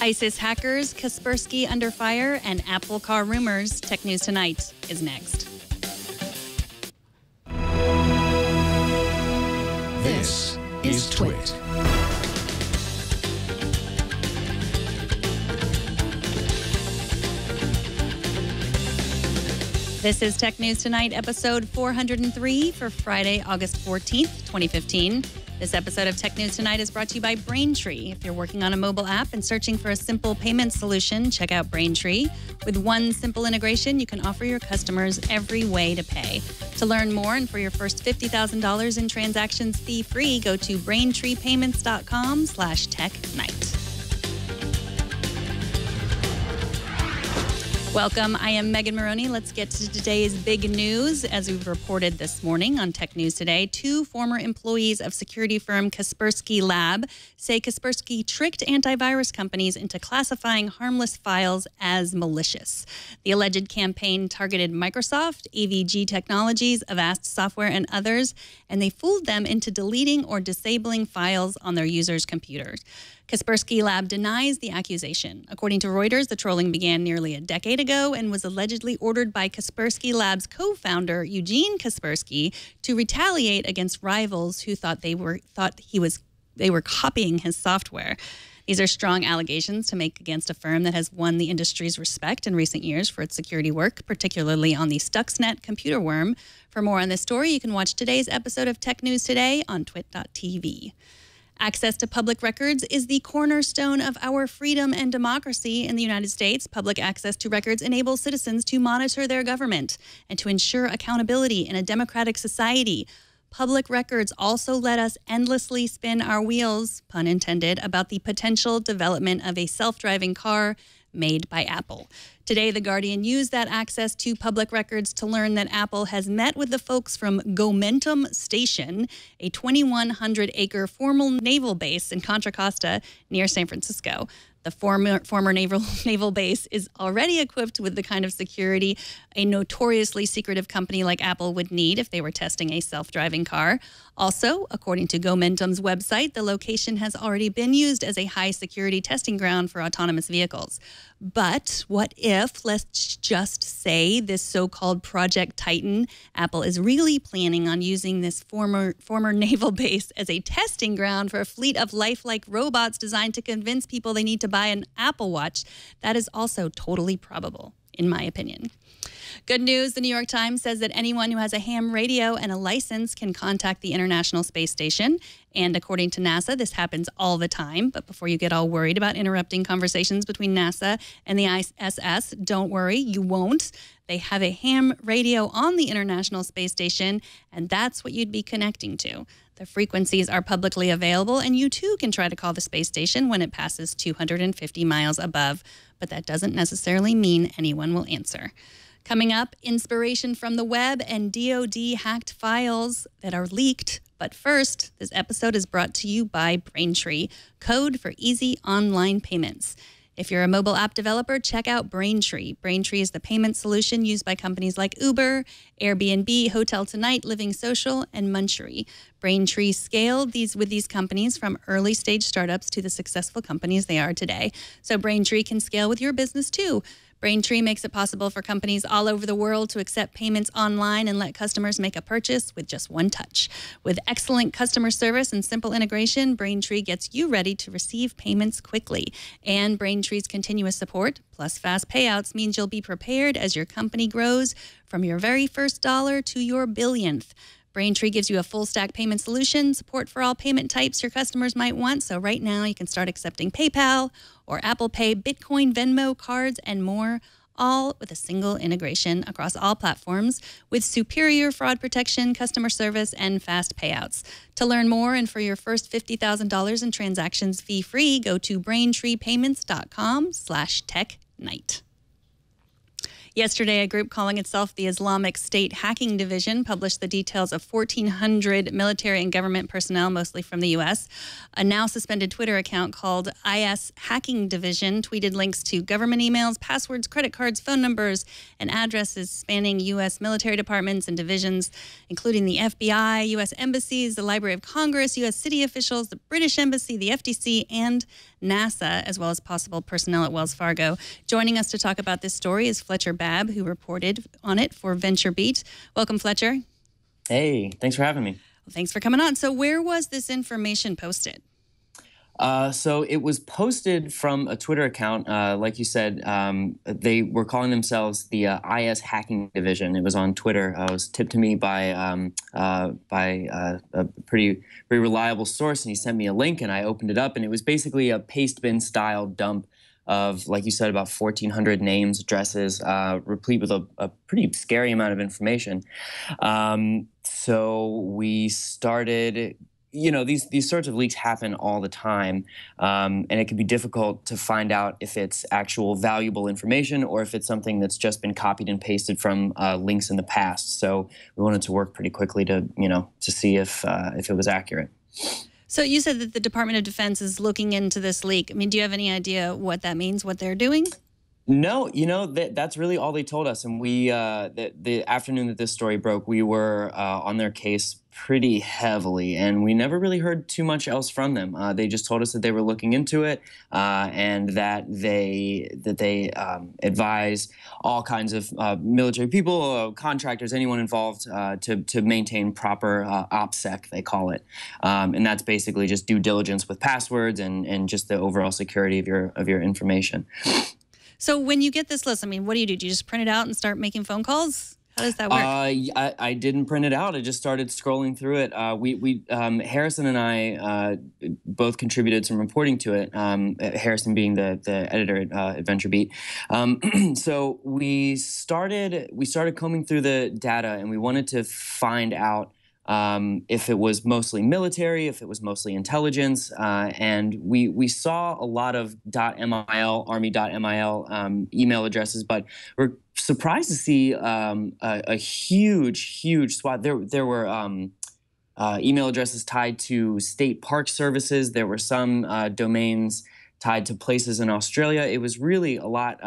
ISIS hackers, Kaspersky under fire, and Apple car rumors. Tech News Tonight is next. This is Twit. This is Tech News Tonight, episode 403 for Friday, August 14th, 2015. This episode of Tech News Tonight is brought to you by Braintree. If you're working on a mobile app and searching for a simple payment solution, check out Braintree. With one simple integration, you can offer your customers every way to pay. To learn more and for your first $50,000 in transactions fee-free, go to braintreepayments.com/technight. Welcome. I am Megan Morrone. Let's get to today's big news. As we've reported this morning on Tech News Today, two former employees of security firm Kaspersky Lab say Kaspersky tricked antivirus companies into classifying harmless files as malicious. The alleged campaign targeted Microsoft, AVG Technologies, Avast Software, and others, and they fooled them into deleting or disabling files on their users' computers. Kaspersky Lab denies the accusation. According to Reuters, the trolling began nearly a decade ago and was allegedly ordered by Kaspersky Lab's co-founder, Eugene Kaspersky, to retaliate against rivals who thought they were copying his software. These are strong allegations to make against a firm that has won the industry's respect in recent years for its security work, particularly on the Stuxnet computer worm. For more on this story, you can watch today's episode of Tech News Today on twit.tv. Access to public records is the cornerstone of our freedom and democracy in the United States. Public access to records enables citizens to monitor their government and to ensure accountability in a democratic society. Public records also let us endlessly spin our wheels, pun intended, about the potential development of a self-driving car made by Apple. Today, The Guardian used that access to public records to learn that Apple has met with the folks from Gomentum Station, a 2,100-acre former naval base in Contra Costa near San Francisco. The former naval base is already equipped with the kind of security a notoriously secretive company like Apple would need if they were testing a self-driving car. Also, according to Gomentum's website, the location has already been used as a high-security testing ground for autonomous vehicles. But what if, let's just say, this so-called Project Titan, Apple is really planning on using this former naval base as a testing ground for a fleet of lifelike robots designed to convince people they need to buy an Apple Watch? That is also totally probable, in my opinion. Good news, the New York Times says that anyone who has a ham radio and a license can contact the International Space Station. And according to NASA, this happens all the time. But before you get all worried about interrupting conversations between NASA and the ISS, don't worry, you won't. They have a ham radio on the International Space Station, and that's what you'd be connecting to. The frequencies are publicly available, and you too can try to call the space station when it passes 250 miles above. But that doesn't necessarily mean anyone will answer. Coming up, inspiration from the web and DoD hacked files that are leaked. But first, this episode is brought to you by Braintree, code for easy online payments. If you're a mobile app developer, check out Braintree. Braintree is the payment solution used by companies like Uber, Airbnb, Hotel Tonight, Living Social, and Munchery. Braintree scaled with these companies from early stage startups to the successful companies they are today. So Braintree can scale with your business too. Braintree makes it possible for companies all over the world to accept payments online and let customers make a purchase with just one touch. With excellent customer service and simple integration, Braintree gets you ready to receive payments quickly. And Braintree's continuous support, plus fast payouts, means you'll be prepared as your company grows from your very first dollar to your billionth. Braintree gives you a full-stack payment solution, support for all payment types your customers might want. So right now, you can start accepting PayPal or Apple Pay, Bitcoin, Venmo, cards, and more, all with a single integration across all platforms with superior fraud protection, customer service, and fast payouts. To learn more and for your first $50,000 in transactions fee-free, go to braintreepayments.com/technight. Yesterday, a group calling itself the Islamic State Hacking Division published the details of 1,400 military and government personnel, mostly from the U.S. A now suspended Twitter account called IS Hacking Division tweeted links to government emails, passwords, credit cards, phone numbers, and addresses spanning U.S. military departments and divisions, including the FBI, U.S. embassies, the Library of Congress, U.S. city officials, the British Embassy, the FTC, and NASA, as well as possible personnel at Wells Fargo. Joining us to talk about this story is Fletcher Babb, who reported on it for VentureBeat. Welcome, Fletcher. Hey, thanks for having me. Well, thanks for coming on. So where was this information posted? So it was posted from a Twitter account. Like you said, they were calling themselves the IS Hacking Division. It was on Twitter. It was tipped to me by a pretty reliable source, and he sent me a link, and I opened it up, and it was basically a paste bin style dump of, like you said, about 1,400 names, addresses, replete with a pretty scary amount of information. So we started. You know, these sorts of leaks happen all the time, and it can be difficult to find out if it's actual valuable information or if it's something that's just been copied and pasted from links in the past. So we wanted to work pretty quickly to see if it was accurate. So you said that the Department of Defense is looking into this leak. I mean, do you have any idea what that means, what they're doing? No, that's really all they told us. And we, the afternoon that this story broke, we were on their case pretty heavily, and we never really heard too much else from them. They just told us that they were looking into it, and that they advise all kinds of military people, contractors, anyone involved, to maintain proper OPSEC, they call it, and that's basically just due diligence with passwords and just the overall security of your information. So when you get this list, I mean, what do? Do you just print it out and start making phone calls? How does that work? I didn't print it out. I just started scrolling through it. Harrison and I both contributed some reporting to it. Harrison being the editor at VentureBeat. So we started combing through the data, and we wanted to find out if it was mostly military, if it was mostly intelligence, and we saw a lot of .mil, army.mil email addresses, but we're surprised to see a huge swath. There were email addresses tied to state park services. There were some domains tied to places in Australia. It was really a lot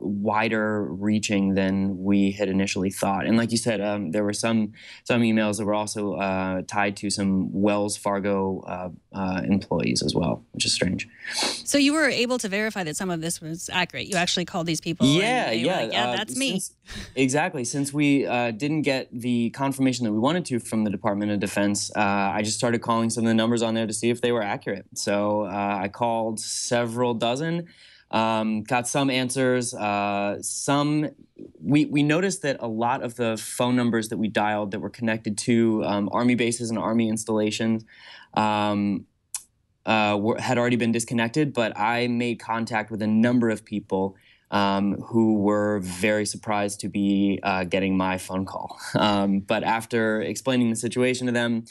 wider reaching than we had initially thought. And like you said, there were some emails that were also tied to some Wells Fargo employees as well, which is strange. So you were able to verify that some of this was accurate. You actually called these people. Yeah. That's me. Exactly. Since we didn't get the confirmation that we wanted to from the Department of Defense, I just started calling some of the numbers on there to see if they were accurate. So I called several dozen, got some answers. We noticed that a lot of the phone numbers that we dialed that were connected to Army bases and Army installations had already been disconnected, but I made contact with a number of people who were very surprised to be getting my phone call. But after explaining the situation to them,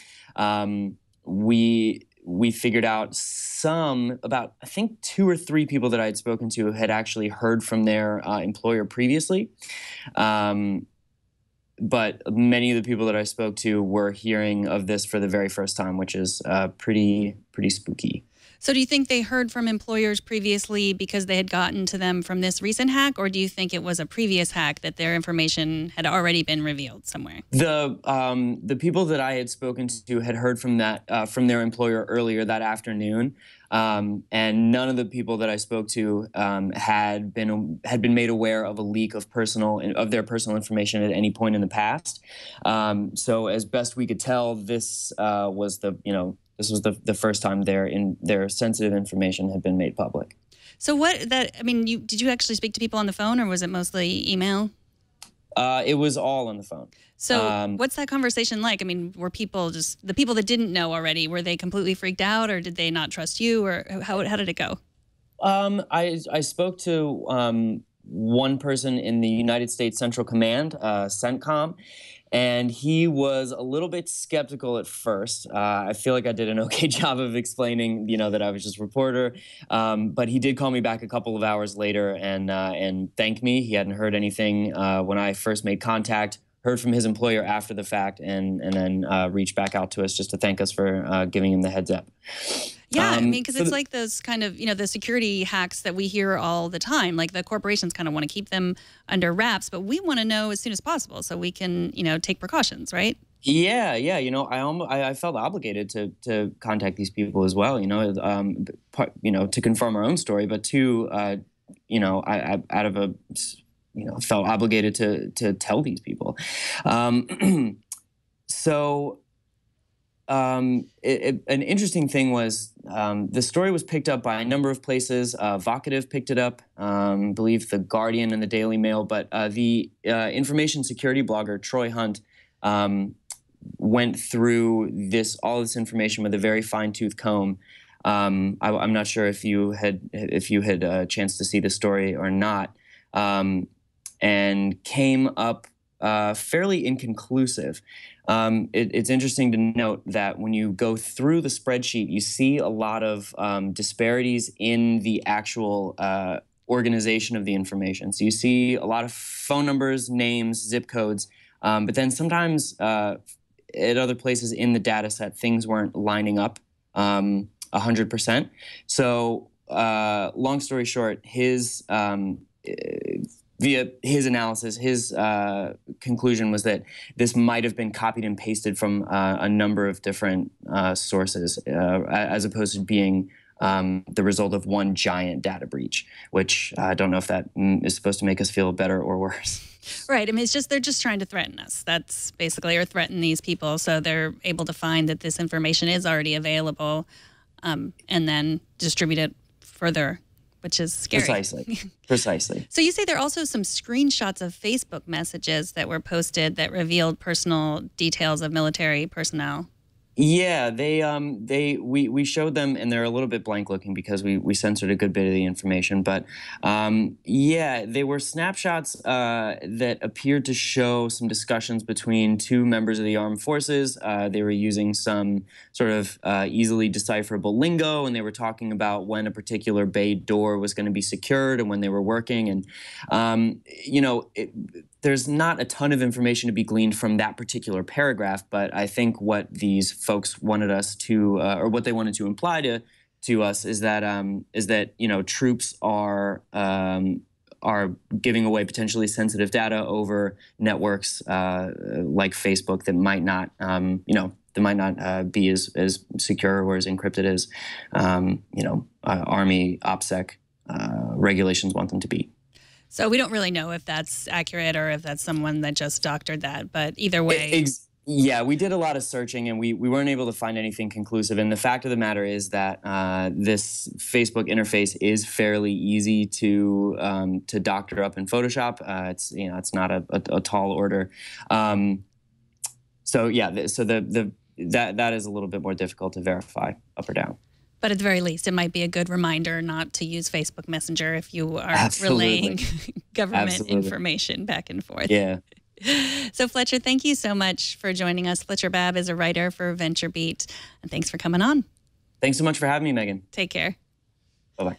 we figured out about, I think, 2 or 3 people that I had spoken to had actually heard from their employer previously. But many of the people that I spoke to were hearing of this for the very first time, which is pretty spooky. So do you think they heard from employers previously because they had gotten to them from this recent hack, or do you think it was a previous hack that their information had already been revealed somewhere? The people that I had spoken to had heard from from their employer earlier that afternoon, and none of the people that I spoke to had been made aware of a leak of their personal information at any point in the past. So as best we could tell, this was the first time their sensitive information had been made public. So did you actually speak to people on the phone, or was it mostly email? It was all on the phone. So what's that conversation like? I mean, were people the people that didn't know already, were they completely freaked out, or did they not trust you, or how did it go? I spoke to one person in the United States Central Command, CENTCOM, And he was a little bit skeptical at first. I feel like I did an okay job of explaining, that I was just a reporter. But he did call me back a couple of hours later and thank me. He hadn't heard anything when I first made contact. Heard from his employer after the fact, and then reached back out to us just to thank us for giving him the heads up. Yeah, I mean, because it's like those kind of, the security hacks that we hear all the time. Like the corporations kind of want to keep them under wraps, but we want to know as soon as possible so we can, take precautions, right? Yeah. I felt obligated to contact these people as well. To confirm our own story, but to I out of a felt obligated to tell these people. An interesting thing was the story was picked up by a number of places. Vocative picked it up, I believe The Guardian and the Daily Mail, but the information security blogger Troy Hunt went through all this information with a very fine-tooth comb. I'm not sure if you had a chance to see the story or not, and came up fairly inconclusive. It's interesting to note that when you go through the spreadsheet, you see a lot of disparities in the actual organization of the information. So you see a lot of phone numbers, names, zip codes, but then sometimes at other places in the data set, things weren't lining up 100%. So long story short, via his analysis, his conclusion was that this might have been copied and pasted from a number of different sources, as opposed to being the result of one giant data breach, which I don't know if that is supposed to make us feel better or worse. Right. I mean, they're just trying to threaten us. That's basically, or threaten these people. So they're able to find that this information is already available and then distribute it further, which is scary. Precisely. So you say there are also some screenshots of Facebook messages that were posted that revealed personal details of military personnel. Yeah, we showed them, and they're a little bit blank looking because we censored a good bit of the information. But yeah, they were snapshots that appeared to show some discussions between two members of the armed forces. They were using some sort of easily decipherable lingo, and they were talking about when a particular bay door was going to be secured and when they were working. And there's not a ton of information to be gleaned from that particular paragraph, but I think what these folks wanted us to, or what they wanted to imply to us, is that troops are giving away potentially sensitive data over networks like Facebook that might not, be as secure or as encrypted as Army OPSEC regulations want them to be. So we don't really know if that's accurate or if that's someone that just doctored that, but either way. Yeah, we did a lot of searching and we weren't able to find anything conclusive. And the fact of the matter is that this Facebook interface is fairly easy to doctor up in Photoshop. It's not a tall order. So yeah, that is a little bit more difficult to verify up or down. But at the very least, it might be a good reminder not to use Facebook Messenger if you are relaying government information back and forth. Yeah. So, Fletcher, thank you so much for joining us. Fletcher Babb is a writer for VentureBeat, and thanks for coming on. Thanks so much for having me, Megan. Take care. Bye-bye.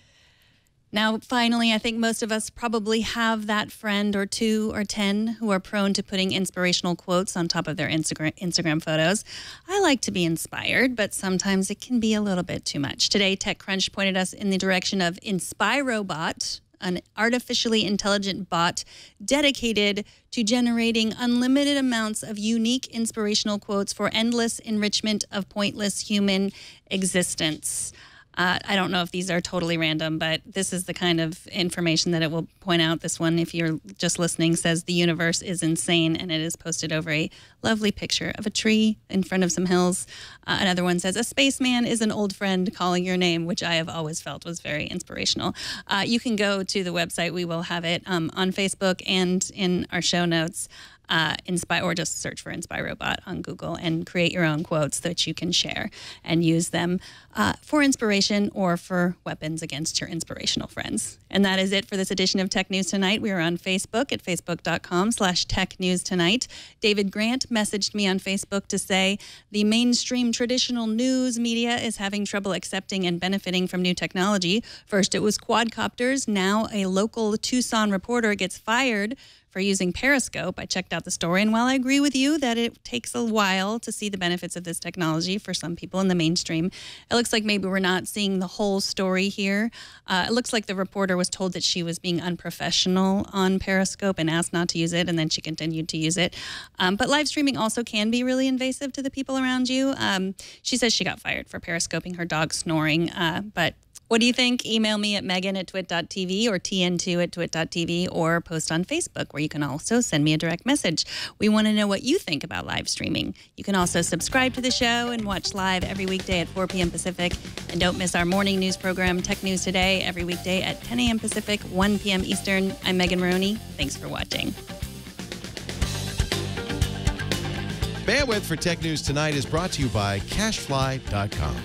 Now, finally, I think most of us probably have that friend or 2 or 10 who are prone to putting inspirational quotes on top of their Instagram photos. I like to be inspired, but sometimes it can be a little bit too much. Today, TechCrunch pointed us in the direction of InspiroBot, an artificially intelligent bot dedicated to generating unlimited amounts of unique inspirational quotes for endless enrichment of pointless human existence. I don't know if these are totally random, but this is the kind of information that it will point out. This one, if you're just listening, says the universe is insane, and it is posted over a lovely picture of a tree in front of some hills. Another one says a spaceman is an old friend calling your name, which I have always felt was very inspirational. You can go to the website. We will have it on Facebook and in our show notes. or just search for InspiRobot on Google and create your own quotes that you can share and use them for inspiration or for weapons against your inspirational friends. And that is it for this edition of Tech News Tonight. We are on Facebook at facebook.com/technewstonight. David Grant messaged me on Facebook to say the mainstream traditional news media is having trouble accepting and benefiting from new technology. First, it was quadcopters. Now a local Tucson reporter gets fired for using Periscope. I checked out the story, and while I agree with you that it takes a while to see the benefits of this technology for some people in the mainstream, it looks like maybe we're not seeing the whole story here. It looks like the reporter was told that she was being unprofessional on Periscope and asked not to use it, and then she continued to use it. But live streaming also can be really invasive to the people around you. She says she got fired for periscoping her dog snoring, but what do you think? Email me at megan@twit.tv or tn2@twit.tv or post on Facebook, where you can also send me a direct message. We want to know what you think about live streaming. You can also subscribe to the show and watch live every weekday at 4 p.m. Pacific. And don't miss our morning news program, Tech News Today, every weekday at 10 a.m. Pacific, 1 p.m. Eastern. I'm Megan Morrone. Thanks for watching. Bandwidth for Tech News Tonight is brought to you by CashFly.com.